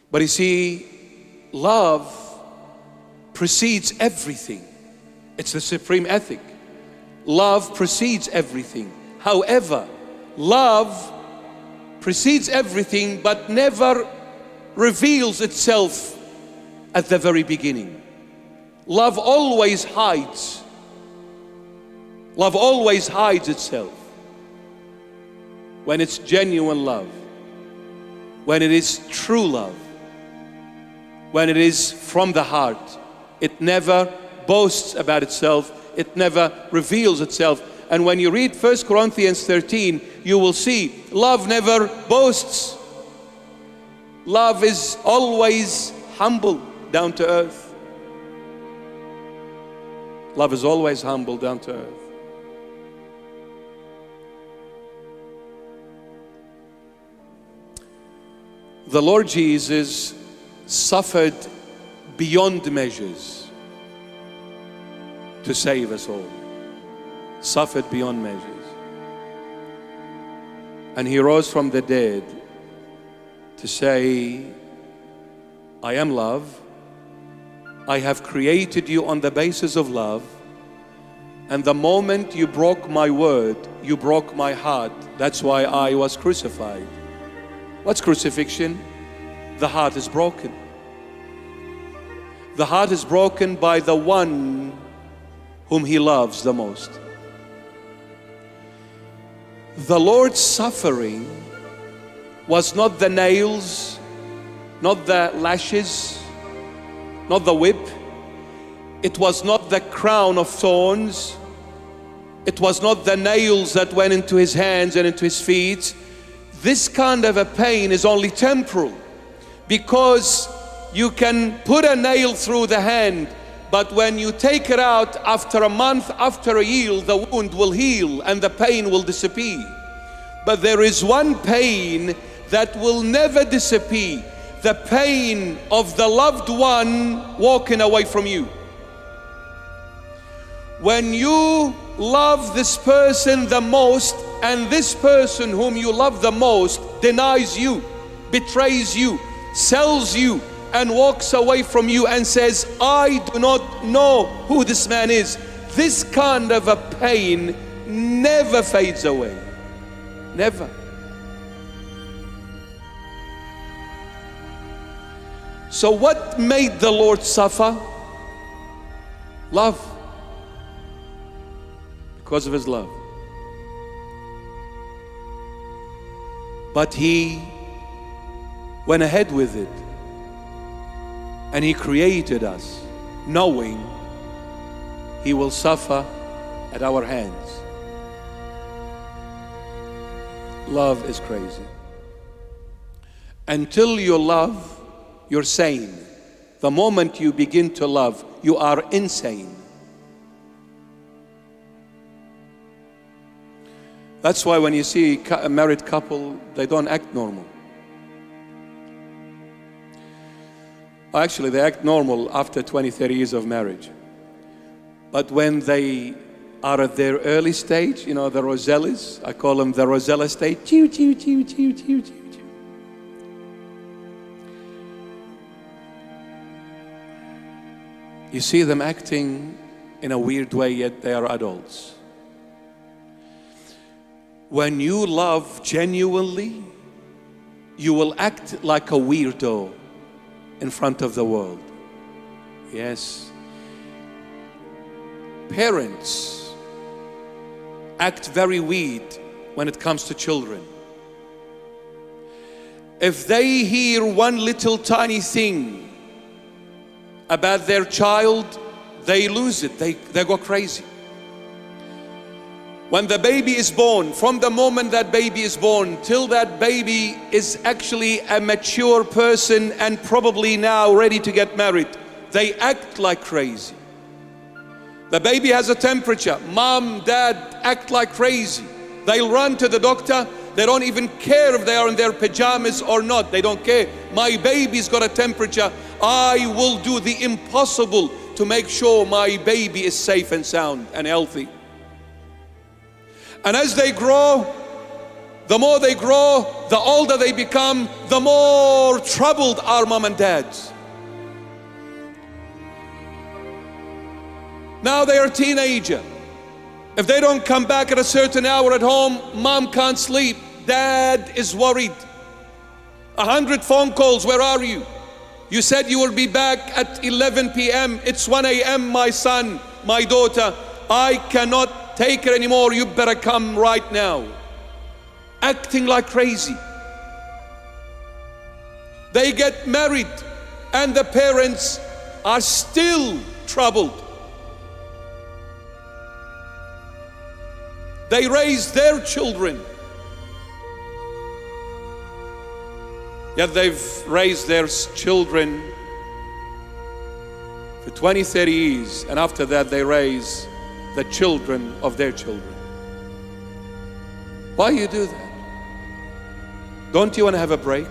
But you see, love precedes everything. It's the supreme ethic. Love precedes everything. However, love precedes everything but never reveals itself at the very beginning. Love always hides. Love always hides itself. When it's genuine love, when it is true love, when it is from the heart, it never boasts about itself, it never reveals itself. And when you read 1 Corinthians 13, you will see love never boasts. Love is always humble, down to earth. Love is always humble, down to earth. The Lord Jesus suffered beyond measures to save us all. Suffered beyond measures. And He rose from the dead to say, I am love. I have created you on the basis of love. And the moment you broke my word, you broke my heart. That's why I was crucified. What's crucifixion? The heart is broken. The heart is broken by the one whom He loves the most. The Lord's suffering was not the nails, not the lashes, not the whip. It was not the crown of thorns. It was not the nails that went into His hands and into His feet. This kind of a pain is only temporal, because you can put a nail through the hand, but when you take it out after a month, after a year, the wound will heal and the pain will disappear. But there is one pain that will never disappear, the pain of the loved one walking away from you. When you love this person the most, and this person whom you love the most denies you, betrays you, sells you, and walks away from you and says, I do not know who this man is. This kind of a pain never fades away. Never. So what made the Lord suffer? Love. Because of His love. But He went ahead with it. And He created us knowing He will suffer at our hands. Love is crazy. Until you love, you're sane. The moment you begin to love, you are insane. That's why when you see a married couple, they don't act normal. Actually, they act normal after 20, 30 years of marriage. But when they are at their early stage, you know, the Rosellas, I call them the Rosella stage. Chew, chew, chew, chew, chew, chew, chew. You see them acting in a weird way, yet they are adults. When you love genuinely, you will act like a weirdo in front of the world. Yes. Parents act very weird when it comes to children. If they hear one little tiny thing about their child, they lose it. They go crazy. When the baby is born, from the moment that baby is born till that baby is actually a mature person and probably now ready to get married, they act like crazy. The baby has a temperature. Mom, dad act like crazy. They'll run to the doctor. They don't even care if they are in their pajamas or not. They don't care. My baby's got a temperature. I will do the impossible to make sure my baby is safe and sound and healthy. And as they grow, The more they grow, the older they become, the more troubled are mom and dads. Now they are a teenager. If they don't come back at a certain hour at home, mom can't sleep. Dad is worried. 100 phone calls, where are you? You said you will be back at 11 p.m. It's 1 a.m. my son, my daughter. I cannot take it anymore. You better come right now. Acting like crazy. They get married and the parents are still troubled. They raise their children, yet they've raised their children for 20, 30 years, and after that they raise the children of their children. Why you do that? Don't you want to have a break?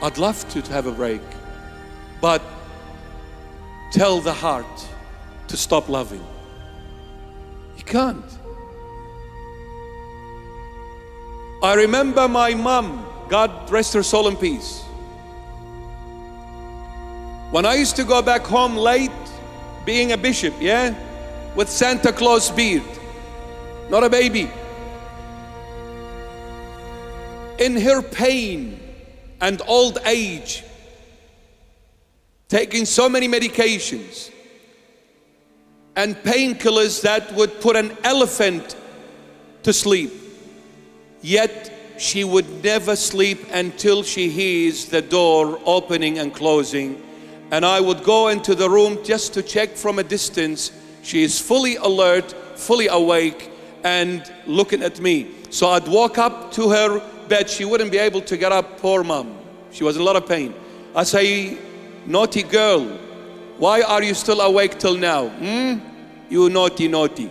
I'd love to have a break, but tell the heart to stop loving. You can't. I remember my mom, God rest her soul in peace. When I used to go back home late, being a bishop, with Santa Claus beard, not a baby. In her pain and old age, taking so many medications and painkillers that would put an elephant to sleep, yet she would never sleep until she hears the door opening and closing. And I would go into the room just to check from a distance. She is fully alert, fully awake, and looking at me. So I'd walk up to her bed. She wouldn't be able to get up, poor mom. She was in a lot of pain. I say, naughty girl, why are you still awake till now? You naughty, naughty.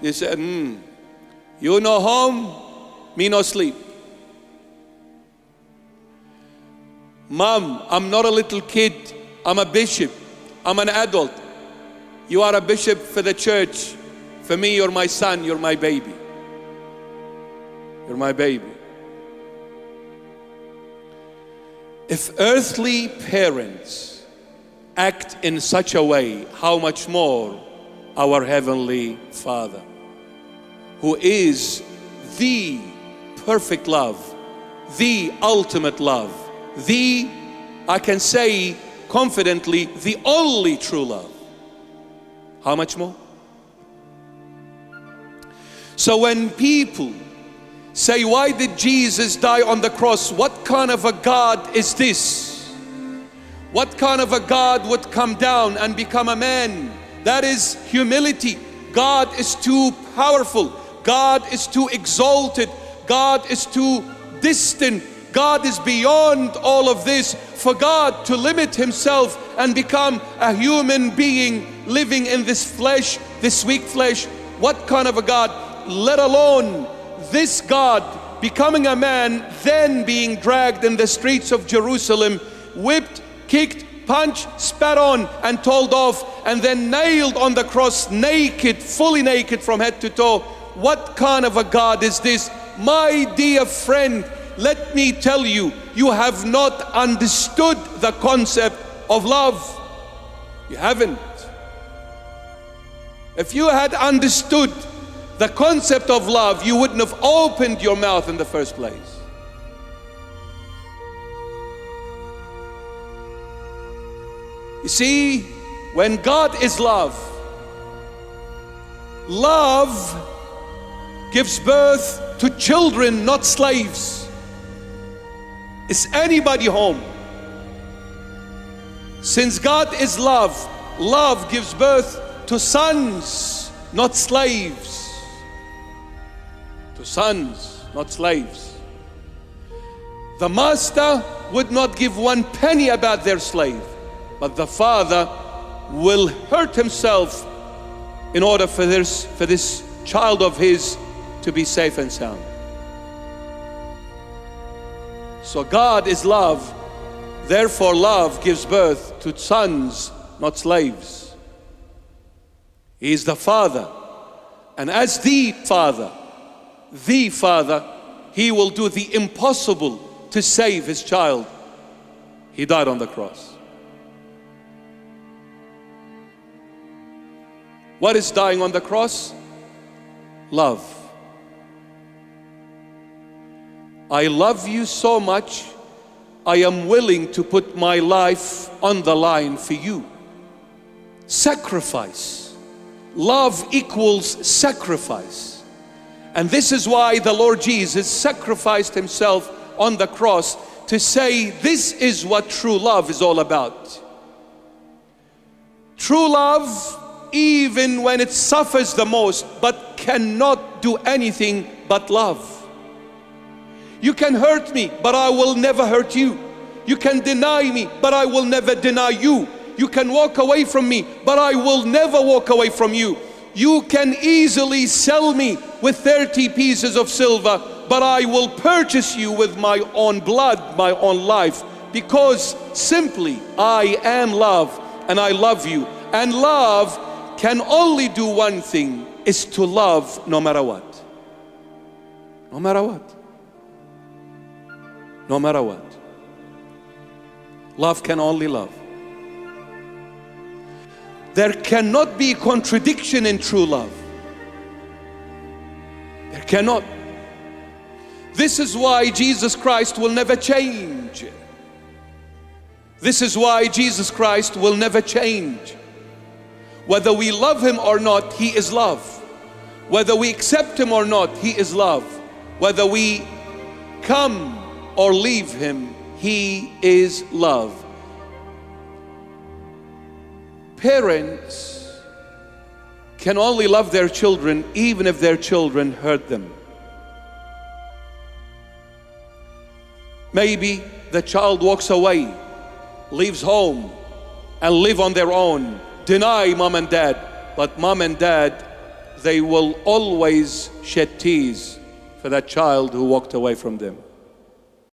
They said, you no home, me no sleep. Mom, I'm not a little kid. I'm a bishop. I'm an adult. You are a bishop for the church. For me, you're my son. You're my baby. You're my baby. If earthly parents act in such a way, how much more our Heavenly Father, who is the perfect love, the ultimate love, I can say confidently, the only true love. How much more? So when people say, why did Jesus die on the cross? What kind of a God is this? What kind of a God would come down and become a man? That is humility. God is too powerful. God is too exalted. God is too distant. God is beyond all of this. For God to limit Himself and become a human being living in this flesh, this weak flesh, what kind of a God? Let alone this God becoming a man, then being dragged in the streets of Jerusalem, whipped, kicked, punched, spat on and told off, and then nailed on the cross naked, fully naked from head to toe. What kind of a God is this? My dear friend, let me tell you, you have not understood the concept of love. You haven't. If you had understood the concept of love, you wouldn't have opened your mouth in the first place. You see, when God is love, love gives birth to children, not slaves. Is anybody home? Since God is love, love gives birth to sons, not slaves. To sons, not slaves. The master would not give one penny about their slave, but the father will hurt himself in order for this child of his to be safe and sound. So God is love, therefore love gives birth to sons, not slaves. He is the Father, and as the Father, the Father, He will do the impossible to save His child. He died on the cross. What is dying on the cross? Love. I love you so much, I am willing to put my life on the line for you. Sacrifice. Love equals sacrifice. And this is why the Lord Jesus sacrificed Himself on the cross to say, this is what true love is all about. True love, even when it suffers the most, but cannot do anything but love. You can hurt me, but I will never hurt you. You can deny me, but I will never deny you. You can walk away from me, but I will never walk away from you. You can easily sell me with 30 pieces of silver, but I will purchase you with my own blood, my own life, because simply I am love and I love you. And love can only do one thing, is to love no matter what. No matter what. No matter what. Love can only love. There cannot be contradiction in true love. There cannot. This is why Jesus Christ will never change. This is why Jesus Christ will never change. Whether we love Him or not, He is love. Whether we accept Him or not, He is love. Whether we come or leave Him, He is love. Parents can only love their children even if their children hurt them. Maybe the child walks away, leaves home, and live on their own, deny mom and dad, but mom and dad, they will always shed tears for that child who walked away from them.